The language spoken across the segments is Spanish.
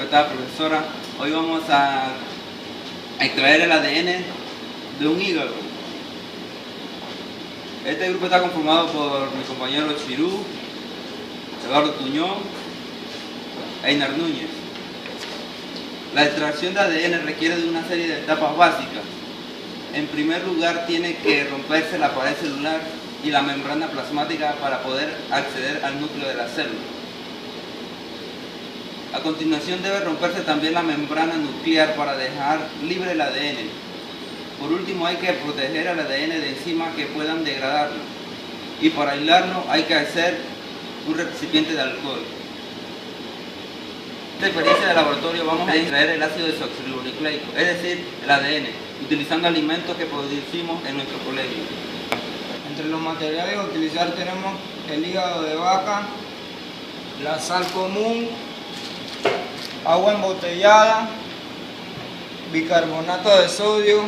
respetada profesora. Hoy vamos a extraer el ADN de un hígado. Este grupo está conformado por mi compañero Chirú, Eduardo Tuñón, Einar Núñez. La extracción de ADN requiere de una serie de etapas básicas. En primer lugar, tiene que romperse la pared celular y la membrana plasmática para poder acceder al núcleo de la célula. A continuación, debe romperse también la membrana nuclear para dejar libre el ADN. Por último, hay que proteger el ADN de enzimas que puedan degradarlo. Y para aislarlo, hay que hacer un recipiente de alcohol. En esta experiencia de laboratorio vamos a extraer el ácido desoxirribonucleico, es decir, el ADN, utilizando alimentos que producimos en nuestro colegio. Entre los materiales a utilizar tenemos el hígado de vaca, la sal común, agua embotellada, bicarbonato de sodio,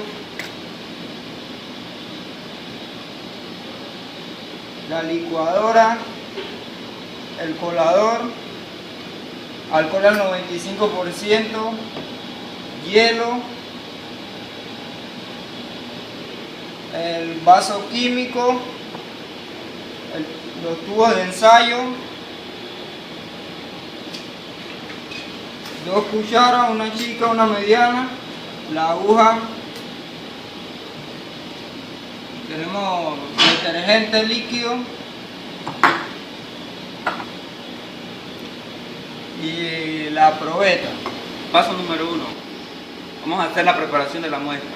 la licuadora, el colador, alcohol al 95%, hielo, el vaso químico, los tubos de ensayo, 2 cucharas, una chica, una mediana, la aguja, tenemos detergente líquido y la probeta. Paso número 1. Vamos a hacer la preparación de la muestra.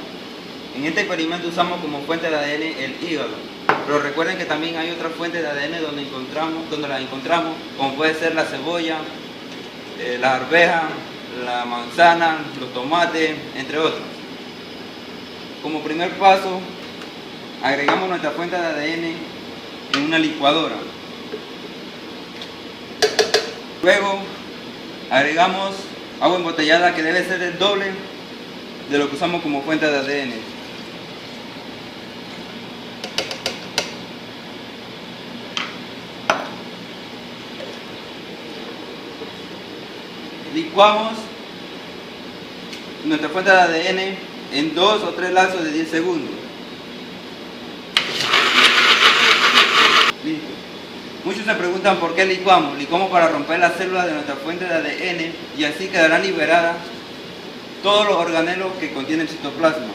En este experimento usamos como fuente de ADN el hígado, pero recuerden que también hay otras fuentes de ADN donde las encontramos, como puede ser la cebolla, la arveja, la manzana, los tomates, entre otros. Como primer paso, agregamos nuestra fuente de ADN en una licuadora. Luego agregamos agua embotellada, que debe ser el doble de lo que usamos como fuente de ADN. Licuamos nuestra fuente de ADN en 2 o 3 lapsos de 10 segundos. Listo. Muchos se preguntan por qué licuamos. Licuamos para romper las células de nuestra fuente de ADN y así quedarán liberadas todos los organelos que contienen el citoplasma.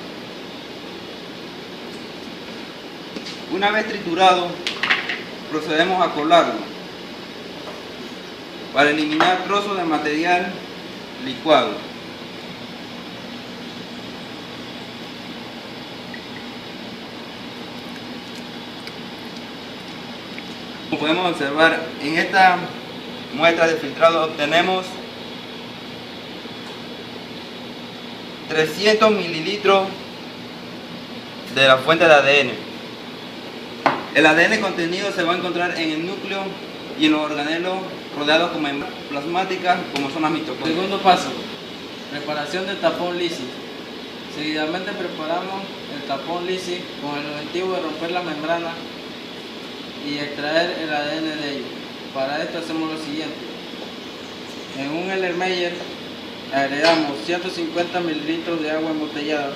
Una vez triturado, procedemos a colarlo para eliminar trozos de material licuado. Como podemos observar, en esta muestra de filtrado obtenemos 300 mililitros de la fuente de ADN. El ADN contenido se va a encontrar en el núcleo y en los organelos rodeados con membranas plasmáticas, como son las mitocondrias. Segundo paso, preparación del tapón lisi. Seguidamente preparamos el tapón lisi con el objetivo de romper la membrana y extraer el ADN de ello. Para esto hacemos lo siguiente. En un Erlenmeyer agregamos 150 mililitros de agua embotellada,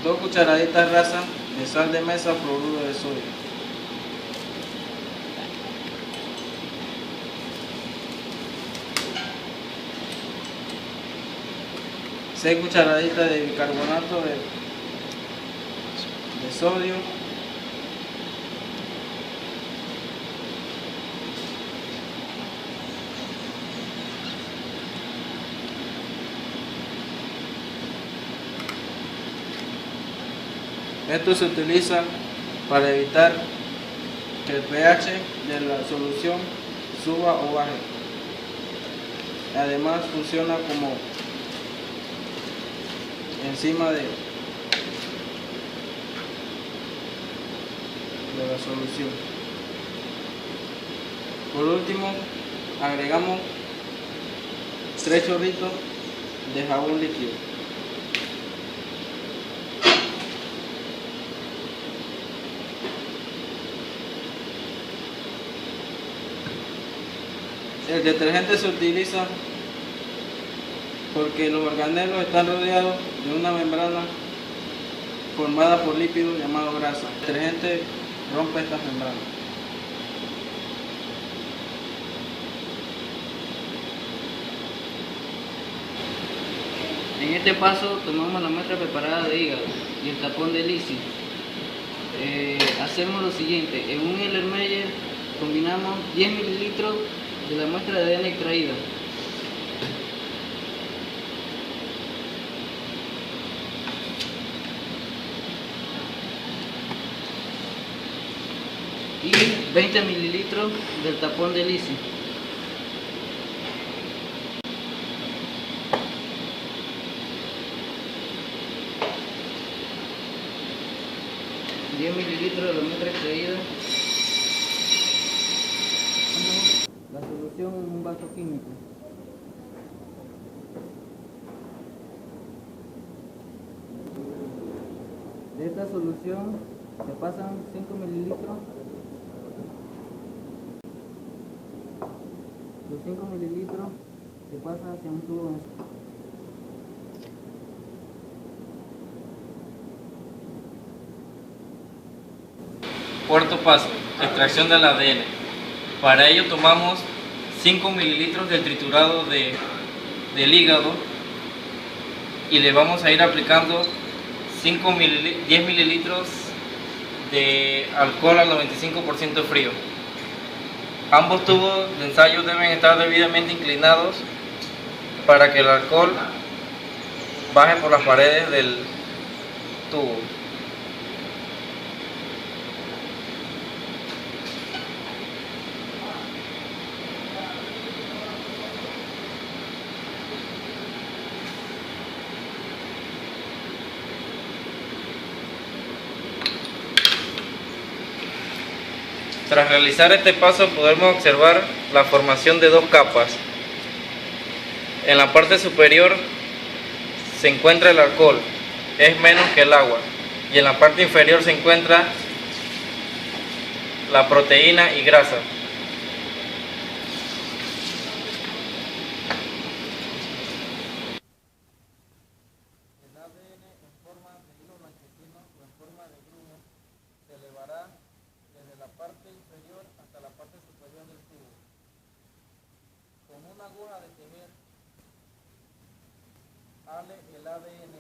dos cucharaditas rasas de sal de mesa o fluoruro de sodio, seis cucharaditas de bicarbonato de sodio, esto se utiliza para evitar que el pH de la solución suba o baje. Además funciona como enzima de la solución. Por último, agregamos 3 chorritos de jabón líquido. El detergente se utiliza porque los organelos están rodeados de una membrana formada por lípidos llamados grasa. El detergente rompe estas membranas. En este paso tomamos la muestra preparada de hígado y el tapón de Lisi. Hacemos lo siguiente: en un Erlenmeyer combinamos 10 mililitros de la muestra de ADN extraída. Y 20 mililitros del tapón de Lisi. Mililitros de la muestra extraída. La solución en un vaso químico. De esta solución se pasan 5 mililitros. Los 5 mililitros se pasan hacia un tubo. Cuarto paso, extracción del ADN. Para ello tomamos 5 mililitros del triturado del hígado y le vamos a ir aplicando 10 mililitros de alcohol al 95% frío. Ambos tubos de ensayo deben estar debidamente inclinados para que el alcohol baje por las paredes del tubo. Tras realizar este paso podemos observar la formación de dos capas. En la parte superior se encuentra el alcohol, es menos que el agua, y en la parte inferior se encuentra la proteína y grasa. El ADN en forma de hilo blanquecino o en forma de grumo se elevará desde la parte inferior hasta la parte superior del tubo. Con una aguja de tejer, hale el ADN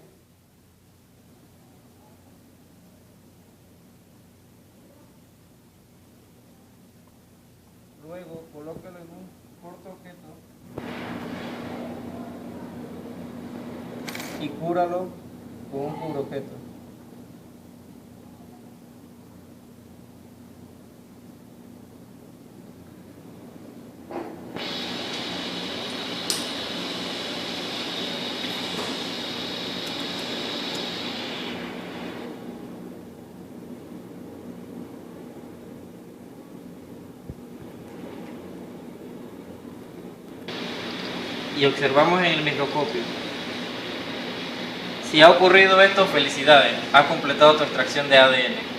luego colóquelo en un corto objeto y cúralo con un cubreobjeto. Y observamos en el microscopio. Si ha ocurrido esto, felicidades, has completado tu extracción de ADN.